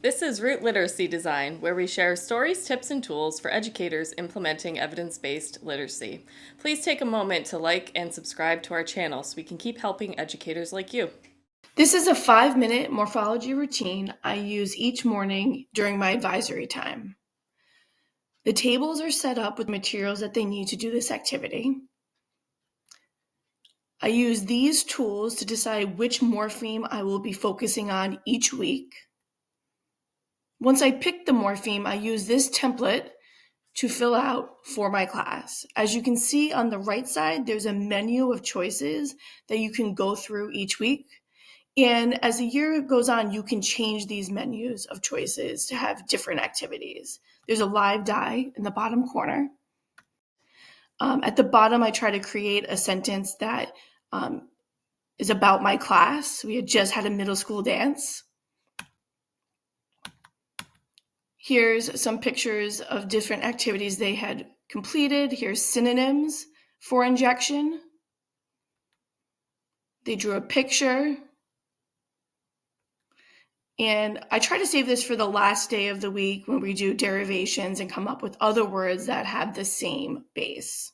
This is Root Literacy Design, where we share stories, tips, and tools for educators implementing evidence-based literacy. Please take a moment to like and subscribe to our channel so we can keep helping educators like you. This is a 5-minute morphology routine I use each morning during my advisory time. The tables are set up with materials that they need to do this activity. I use these tools to decide which morpheme I will be focusing on each week. Once I pick the morpheme, I use this template to fill out for my class. As you can see on the right side, there's a menu of choices that you can go through each week. And as the year goes on, you can change these menus of choices to have different activities. There's a live die in the bottom corner. At the bottom, I try to create a sentence that is about my class. We had just had a middle school dance. Here's some pictures of different activities they had completed. Here's synonyms for injection. They drew a picture. And I try to save this for the last day of the week when we do derivations and come up with other words that have the same base.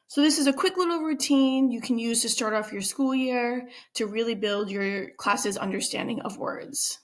So this is a quick little routine you can use to start off your school year to really build your class's understanding of words.